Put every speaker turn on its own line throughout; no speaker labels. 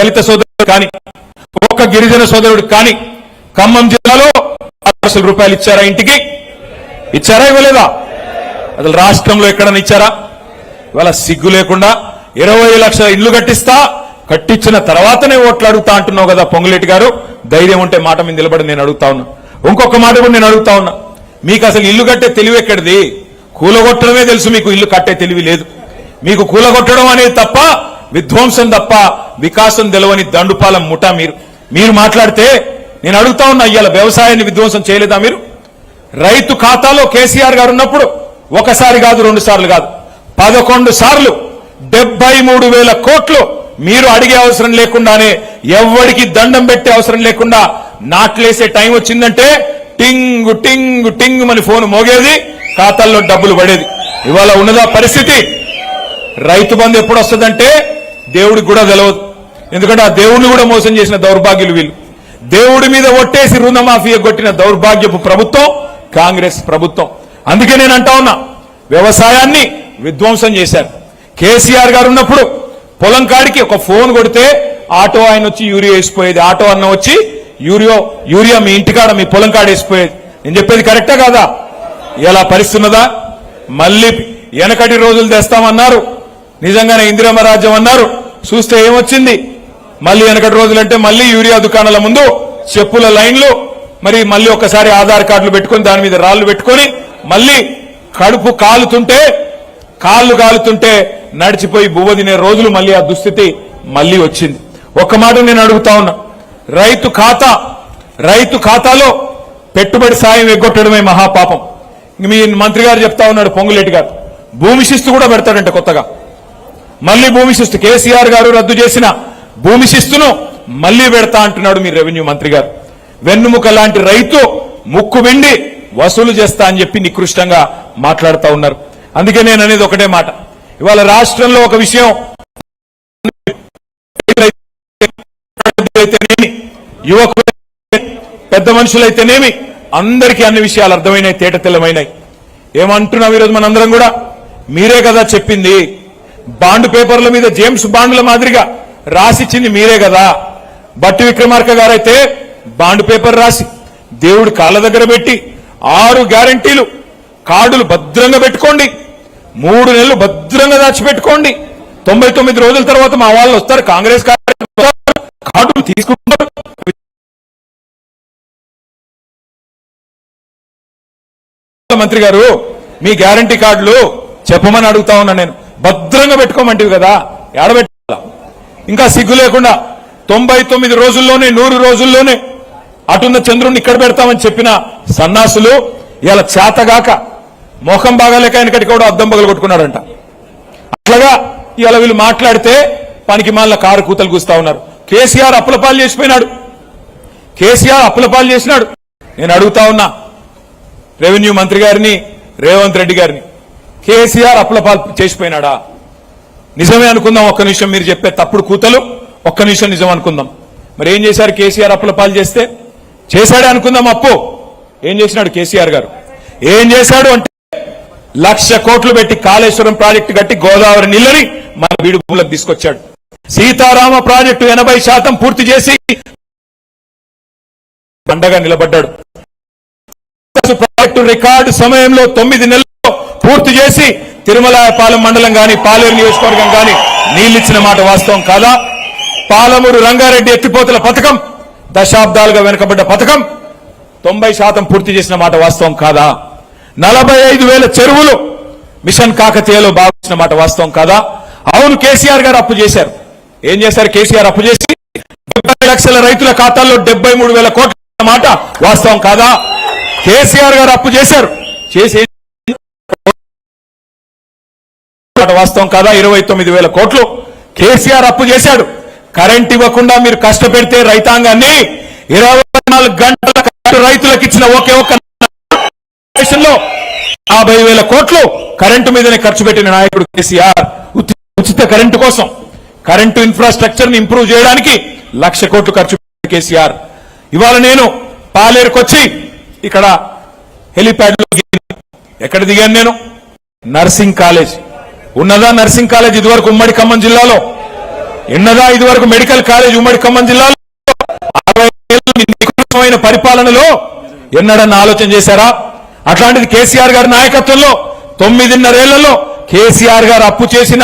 దళిత సోదరుడు కానీ ఒక్క గిరిజన సోదరుడు కానీ ఖమ్మం జిల్లాలో 6 లక్షల రూపాయలు ఇచ్చారా? ఇంటికి ఇచ్చారా? ఇవ్వలేదా? అసలు రాష్ట్రంలో ఎక్కడన్నా ఇచ్చారా? ఇవాళ సిగ్గు లేకుండా 20 లక్షల ఇల్లు కట్టించిన తర్వాతనే ఓట్లు అడుగుతా అంటున్నావు కదా పొంగులేటి గారు. ధైర్యం ఉంటే మాట మీద నిలబడి నేను అడుగుతా ఉన్నా. ఇంకొక మాట కూడా నేను అడుగుతా ఉన్నా, మీకు అసలు ఇల్లు కట్టే తెలివి ఎక్కడిది? కూలగొట్టడమే తెలుసు, మీకు ఇల్లు కట్టే తెలివి లేదు. మీకు కూలగొట్టడం అనేది తప్ప, విధ్వంసం తప్ప వికాసం తెలవని దండుపాలెం ముఠా మీరు మాట్లాడితే నేను అడుగుతా ఉన్నా, ఇవాళ వ్యవసాయాన్ని విధ్వంసం చేయలేదా మీరు? రైతు ఖాతాలో కేసీఆర్ గారు ఉన్నప్పుడు ఒకసారి కాదు, 2 సార్లు కాదు, 11 సార్లు 73,000 కోట్లు మీరు అడిగే అవసరం లేకుండానే, ఎవ్వడికి దండం పెట్టే అవసరం లేకుండా నాట్లేసే టైం వచ్చిందంటే టింగ్ టింగ్ టింగ్ అని ఫోన్ మోగేది, ఖాతాల్లో డబ్బులు పడేది. ఇవాళ ఉన్నదా పరిస్థితి? రైతు బంధు ఎప్పుడు వస్తుందంటే దేవుడికి కూడా తెలియదు. ఎందుకంటే ఆ దేవుడిని కూడా మోసం చేసిన దౌర్భాగ్యులు వీళ్ళు. దేవుడి మీద ఒట్టేసి రుణమాఫీ కొట్టిన దౌర్భాగ్యపు ప్రభుత్వం కాంగ్రెస్ ప్రభుత్వం. అందుకే నేను అంటా ఉన్నా, వ్యవసాయాన్ని విధ్వంసం చేశారు. కేసీఆర్ గారు ఉన్నప్పుడు పొలం కాడికి ఒక ఫోన్ కొడితే ఆటో ఆయన వచ్చి యూరియా వేసిపోయేది, ఆటో అన్న వచ్చి యూరియా మీ ఇంటికాడ మీ పొలం కాడ వేసిపోయేది. నేను చెప్పేది కరెక్టా కాదా? ఇలా పరిస్థితున్నదా? మళ్ళీ వెనకటి రోజులు తెస్తామన్నారు, నిజంగానే ఇందిరమ్మ రాజ్యం అన్నారు, చూస్తే ఏమొచ్చింది? మళ్ళీ వెనకటి రోజులంటే మళ్ళీ యూరియా దుకాణాల ముందు చెప్పుల లైన్లు, మరి మళ్ళీ ఒకసారి ఆధార్ కార్డులు పెట్టుకుని దాని మీద రాళ్లు పెట్టుకుని మళ్ళీ కడుపు కాళ్ళు కాలుతుంటే నడిచిపోయి బువ్వ తినే రోజులు మళ్ళీ ఆ దుస్థితి మళ్ళీ వచ్చింది. ఒక్క మాట నేను అడుగుతా ఉన్నా, రైతు ఖాతాలో పెట్టుబడి సాయం ఎగ్గొట్టడమే మహాపాపం. మీ మంత్రి గారు చెప్తా ఉన్నాడు పొంగులేటి గారు, భూమి శిస్తు కూడా పెడతాడంట కొత్తగా. మళ్ళీ భూమి శిస్తు కేసీఆర్ గారు రద్దు చేసిన భూమి శిస్తును మళ్లీ పెడతా అంటున్నాడు మీ రెవెన్యూ మంత్రి గారు. వెన్నుముక లాంటి రైతు ముక్కు వెండి వసూలు చేస్తా అని చెప్పి నికృష్టంగా మాట్లాడుతూ ఉన్నారు. అందుకే నేను అనేది ఒకటే మాట, ఇవాళ రాష్ట్రంలో ఒక విషయం, యువకులు పెద్ద మనుషులైతేనేమి అందరికీ అన్ని విషయాలు అర్థమైనాయి, తేట తెల్లమైనాయి. ఏమంటున్నాం ఈరోజు మనందరం కూడా? మీరే కదా చెప్పింది, బాండ్ పేపర్ల మీద జేమ్స్ బాండ్ల మాదిరిగా రాసిచ్చింది మీరే కదా. బట్టి విక్రమార్క గారైతే బాండ్ పేపర్ రాసి దేవుడి కాళ్ళ దగ్గర పెట్టి 6 గ్యారంటీలు కార్డులు భద్రంగా పెట్టుకోండి, 3 నెలలు భద్రంగా దాచిపెట్టుకోండి, 99 రోజుల తర్వాత మా వాళ్ళు వస్తారు, కాంగ్రెస్ కార్డులు తీసుకుంటారు. మంత్రి గారు మీ గ్యారంటీ కార్డులు చెప్పమని అడుగుతా ఉన్నా నేను. భద్రంగా పెట్టుకోమంటివి కదా, ఏడబెట్టాలా? ఇంకా సిగ్గు లేకుండా 99 రోజుల్లోనే 100 రోజుల్లోనే అటున్న చంద్రుడిని ఇక్కడ పెడతామని చెప్పిన సన్నాసులు ఇలా చేతగాక మొఖం బాగాలేక ఆయనకటి కూడా అద్దం పగలు కొట్టుకున్నాడంట. అట్లాగా ఇలా వీళ్ళు మాట్లాడితే పనికి మాలిన కారు కూతలు కూస్తా ఉన్నారు. కేసీఆర్ అప్పులపాలు చేసిపోయినాడు, కేసీఆర్ అప్పులపాలు చేసినాడు. నేను అడుగుతా ఉన్నా రెవెన్యూ మంత్రి గారిని, రేవంత్ రెడ్డి గారిని, కేసీఆర్ అప్పులపాలు చేసిపోయినాడా? నిజమే అనుకుందాం, ఒక్క నిమిషం మీరు చెప్పే తప్పుడు కూతలు ఒక్క నిమిషం నిజం అనుకుందాం. మరి ఏం చేశారు కేసీఆర్ అప్పులపాలు చేస్తే? చేశాడే అనుకుందాం. అప్పు ఏం చేసినాడు కేసీఆర్ గారు? ఏం చేశాడు అంటే 1,00,000 కోట్లు పెట్టి కాళేశ్వరం ప్రాజెక్టు కట్టి గోదావరి నీళ్ళని మన బీడు భూములకు తీసుకొచ్చాడు. సీతారామ ప్రాజెక్టు 80% పూర్తి చేసి పండగ నిలబడ్డాడు. ప్రాజెక్టు రికార్డు సమయంలో 9 నెలల్లో పూర్తి చేసి తిరుమలపాలెం మండలం గాని పాలేరు నియోజకవర్గం గాని నీళ్లిచ్చిన మాట వాస్తవం కాదా? పాలమూరు రంగారెడ్డి ఎత్తిపోతల పథకం దశాబ్దాలుగా వెనుకబడ్డ పథకం 90% పూర్తి చేసిన మాట వాస్తవం కాదా? 45,000 చెరువులు మిషన్ కాకతీయలో బాగున్న మాట వాస్తవం కాదా? అవును, కేసీఆర్ గారు అప్పు చేశారు. ఏం చేశారు కేసీఆర్? అప్పు చేసి 70 లక్షల రైతుల ఖాతాల్లో 73,000 కోట్ల మాట వాస్తవం కాదా? కేసీఆర్ గారు అప్పు చేశారు, చేసి వాస్తవం కాదా? 29,000 కోట్లు కేసీఆర్ అప్పు చేశాడు. కరెంట్ ఇవ్వకుండా మీరు కష్టపెడితే రైతాంగాన్ని 24 గంటల రైతులకు ఇచ్చిన ఒకే ఒక్క 50,000 కోట్లు కరెంటు మీదనే ఖర్చు పెట్టిన నాయకుడు కేసీఆర్. ఉచిత కరెంటు కోసం, కరెంటు ఇన్ఫ్రాస్ట్రక్చర్ ని ఇంప్రూవ్ చేయడానికి 1,00,000 కోట్లు ఖర్చు పెట్టిన కేసీఆర్. ఇవాళ నేను పాలేరుకొచ్చి ఇక్కడ హెలిప్యాడ్ లో ఎక్కడ దిగాను? నేను నర్సింగ్ కాలేజ్ ఉన్నదా? నర్సింగ్ కాలేజ్ ఇదివరకు ఉమ్మడి ఖమ్మం జిల్లాలో ఎన్నదా ఇదివరకు మెడికల్ కాలేజ్ ఉమ్మడి ఖమ్మం జిల్లాలో 60 ఏళ్ల పరిపాలనలో ఎన్నడన్నా ఆలోచన చేశారా? అట్లాంటిది కేసీఆర్ గారి నాయకత్వంలో 9.5 ఏళ్లలో కేసీఆర్ గారు అప్పు చేసిన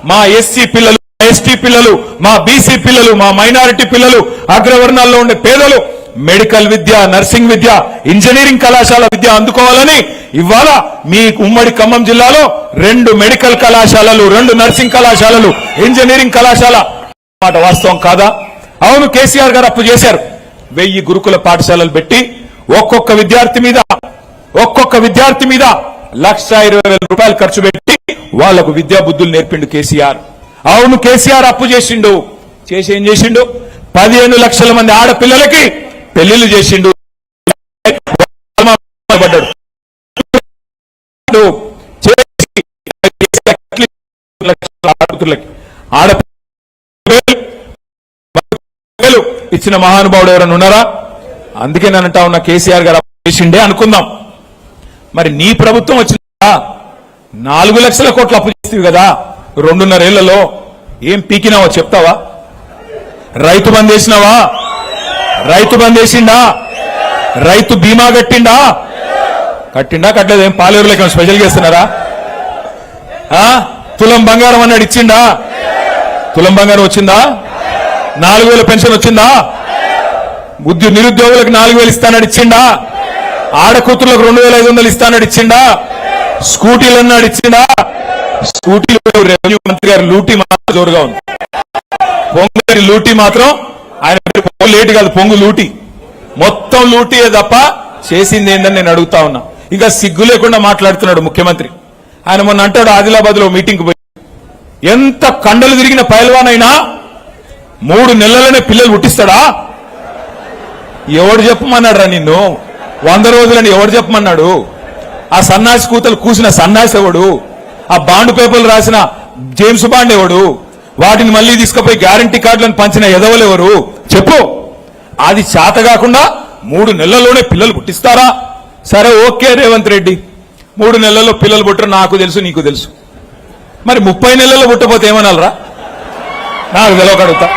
మా ఎస్సీ పిల్లలు, ఎస్టీ పిల్లలు, మా బీసీ పిల్లలు, మా మైనారిటీ పిల్లలు, అగ్రవర్ణాల్లో ఉండే పేదలు మెడికల్ విద్య, నర్సింగ్ విద్య, ఇంజనీరింగ్ కళాశాల విద్య అందుకోవాలని ఇవాళ మీ ఉమ్మడి ఖమ్మం జిల్లాలో 2 మెడికల్ కళాశాలలు, 2 నర్సింగ్ కళాశాలలు, ఇంజనీరింగ్ కళాశాల. మాట వాస్తవం కాదా? అవును, కేసీఆర్ గారు అప్పు చేశారు. 1000 గురుకుల పాఠశాలలు పెట్టి ఒక్కొక్క విద్యార్థి మీద ₹1,20,000 ఖర్చు పెట్టి వాళ్లకు విద్యా బుద్ధులు నేర్పిండు కేసీఆర్. అవును, కేసీఆర్ అప్పు చేసిండు. చేసి ఏం చేసిండు? 15 లక్షల మంది ఆడపిల్లలకి పెళ్లిళ్లు చేసిండు. ఇచ్చిన మహానుభావుడు ఎవరైనా ఉన్నారా? అందుకే నేను అంటా ఉన్నా, కేసీఆర్ గారు చేసిండే అనుకుందాం. మరి నీ ప్రభుత్వం వచ్చిందా? 4 లక్షల కోట్లు అప్పు చేస్తేవి కదా 2.5 ఏళ్లలో. ఏం పీకినావో చెప్తావా? రైతు బంద్ వేసినావా? రైతు బంద్ వేసిండా? రైతు బీమా కట్టిండా? కట్టలేదు. ఏం పాలేరులకి స్పెషల్ చేస్తున్నారా? తులం బంగారం అన్నాడు, ఇచ్చిండా? తులం బంగారం వచ్చిందా? 4,000 పెన్షన్ వచ్చిందా? నిరుద్యోగులకు 4,000 ఇస్తానని ఇచ్చిండా? ఆడకూతుర్లకు 2,500 ఇస్తానని ఇచ్చిండా? స్కూటీలు అన్నాడు, ఇచ్చిండా? స్కూటీలు రెవెన్యూ మంత్రి గారు లూటీ మాత్రం జోరుగా ఉంది. పొంగు లూటీ మాత్రం ఆయన లేటు కాదు, పొంగు లూటీ, మొత్తం లూటీయే తప్ప చేసింది ఏందని నేను అడుగుతా ఉన్నా. ఇంకా సిగ్గు లేకుండా మాట్లాడుతున్నాడు ముఖ్యమంత్రి. ఆయన మొన్న అంటాడు ఆదిలాబాద్ లో మీటింగ్ పోయి, ఎంత కండలు తిరిగిన పైల్వానైనా 3 నెలలనే పిల్లలు పుట్టిస్తాడా? ఎవడు చెప్పమన్నాడు రా నిన్ను? 100 రోజులని ఎవడు చెప్పమన్నాడు? ఆ సన్నాసి కూతలు కూసిన సన్నాసి ఎవడు? ఆ బాండ్ పేపర్లు రాసిన జేమ్స్ బాండ్ ఎవడు? వాటిని మళ్లీ తీసుకుపోయి గ్యారంటీ కార్డులను పంచిన ఎదవలెవరు చెప్పు? అది చేత కాకుండా 3 నెలల్లోనే పిల్లలు పుట్టిస్తారా? సరే, ఓకే రేవంత్ రెడ్డి, 3 నెలల్లో పిల్లలు పుట్టరు, నాకు తెలుసు, నీకు తెలుసు. మరి 30 నెలల్లో పుట్టపోతే ఏమనాలరా? నాకు తెలవకడుగుతా.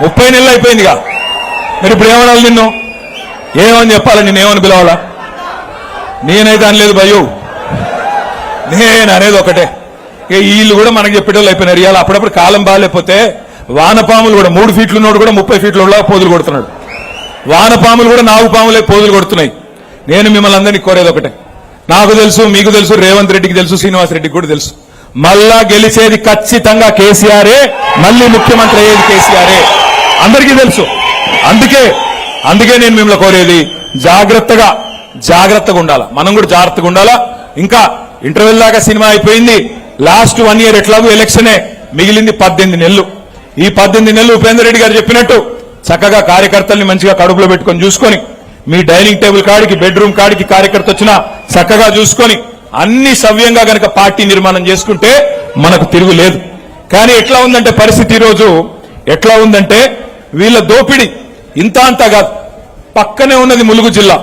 30 నెలలు అయిపోయిందిగా, మరి ఇప్పుడు ఏమనాలి? నిన్ను ఏమని చెప్పాలి? నిన్నేమని పిలవాలా? నేనైతే అనలేదు భయ్యో, నేను అనేది ఒకటే. వీళ్ళు కూడా మనకు చెప్పేటోళ్ళు అయిపోయినారు. ఇవాళ అప్పుడప్పుడు కాలం బాగాలేకపోతే వానపాములు కూడా 3 ఫీట్లు ఉన్నోడు కూడా 30 ఫీట్ల పోదులు కొడుతున్నాడు. వానపాములు కూడా 4 పాములే పోదులు కొడుతున్నాయి. నేను మిమ్మల్ని అందరినీ కోరేది ఒకటే, నాకు తెలుసు, మీకు తెలుసు, రేవంత్ రెడ్డికి తెలుసు, శ్రీనివాస్ రెడ్డికి కూడా తెలుసు, మళ్ళా గెలిచేది ఖచ్చితంగా కేసీఆరే, మళ్ళీ ముఖ్యమంత్రి అయ్యేది కేసీఆరే, అందరికీ తెలుసు. అందుకే నేను మిమ్మల్ని కోరేది జాగ్రత్తగా ఉండాలా. మనం కూడా జాగ్రత్తగా ఉండాలా. ఇంకా ఇంటర్వెల్ దాకా సినిమా అయిపోయింది. లాస్ట్ 1 ఇయర్ ఎట్లాగూ ఎలక్షనే మిగిలింది 18 నెలలు. ఈ 18 నెలలు ఉపేందర్ రెడ్డి గారు చెప్పినట్టు చక్కగా కార్యకర్తల్ని మంచిగా కడుపులో పెట్టుకొని చూసుకొని, మీ డైనింగ్ టేబుల్ కాడికి, బెడ్రూమ్ కాడికి కార్యకర్త వచ్చినా చక్కగా చూసుకొని అన్ని సవ్యంగా గనక పార్టీ నిర్మాణం చేసుకుంటే మనకు తిరుగులేదు. కానీ ఎట్లా ఉందంటే పరిస్థితి ఈరోజు ఎట్లా ఉందంటే, వీళ్ళ దోపిడి ఇంత అంతా కాదు. పక్కనే ఉన్నది ములుగు జిల్లా.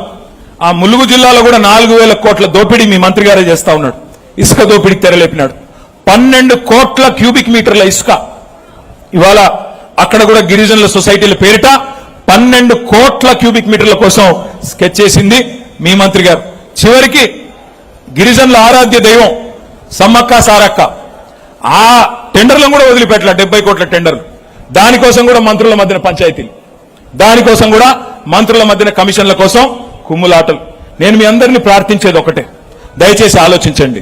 ఆ ములుగు జిల్లాలో కూడా 4,000 కోట్ల దోపిడీ మీ మంత్రి గారే చేస్తా ఉన్నాడు. ఇసుక దోపిడీకి తెరలేపినాడు. 12 కోట్ల క్యూబిక్ మీటర్ల ఇసుక ఇవాళ అక్కడ కూడా గిరిజనుల సొసైటీల పేరిట 12 కోట్ల క్యూబిక్ మీటర్ల కోసం స్కెచ్ చేసింది మీ మంత్రి గారు. చివరికి గిరిజనుల ఆరాధ్య దైవం సమ్మక్క సారక్క ఆ టెండర్లను కూడా వదిలిపెట్టల. 70 కోట్ల టెండర్లు. దానికోసం కూడా మంత్రుల మధ్యన పంచాయతీలు, దానికోసం కూడా మంత్రుల మధ్యన కమిషన్ల కోసం కుమ్ములాటలు. నేను మీ అందరినీ ప్రార్థించేది ఒకటే, దయచేసి ఆలోచించండి,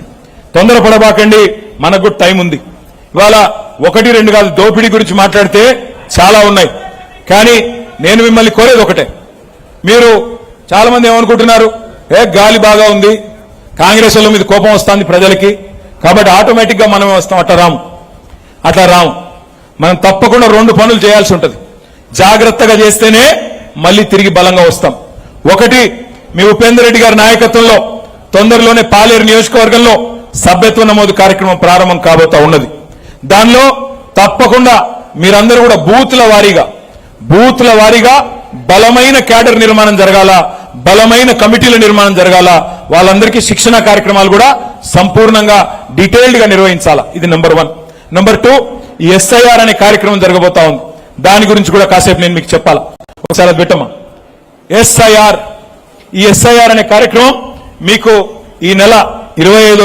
తొందరపడబాకండి, మనకు కూడా టైం ఉంది. ఇవాళ 1, 2 కాదు, దోపిడీ గురించి మాట్లాడితే చాలా ఉన్నాయి. కానీ నేను మిమ్మల్ని కోరేది ఒకటే, మీరు చాలా మంది ఏమనుకుంటున్నారు, గాలి బాగా ఉంది, కాంగ్రెస్ వాళ్ళ మీద కోపం వస్తుంది ప్రజలకి, కాబట్టి ఆటోమేటిక్ గా మనమే వస్తాం. అట్లా రాము. మనం తప్పకుండా 2 పనులు చేయాల్సి ఉంటుంది. జాగ్రత్తగా చేస్తేనే మళ్ళీ తిరిగి బలంగా వస్తాం. ఒకటి, మీ ఉపేందర్ రెడ్డి గారి నాయకత్వంలో తొందరలోనే పాలేరు నియోజకవర్గంలో సభ్యత్వ నమోదు కార్యక్రమం ప్రారంభం కాబోతా ఉన్నది. దానిలో తప్పకుండా మీరందరూ కూడా బూత్ల వారీగా బలమైన క్యాడర్ నిర్మాణం జరగాల, బలమైన కమిటీల నిర్మాణం జరగాల, వాళ్ళందరికీ శిక్షణ కార్యక్రమాలు కూడా సంపూర్ణంగా డీటెయిల్డ్ గా నిర్వహించాలా. ఇది నెంబర్ 1. నెంబర్ 2, ఈ ఎస్ఐఆర్ అనే కార్యక్రమం జరగబోతా ఉంది. దాని గురించి కూడా కాసేపు నేను మీకు చెప్పాలా. ఒకసారి అది పెట్టమ్మా. ఎస్ఐఆర్, ఈ ఎస్ఐఆర్ అనే కార్యక్రమం మీకు ఈ నెల 25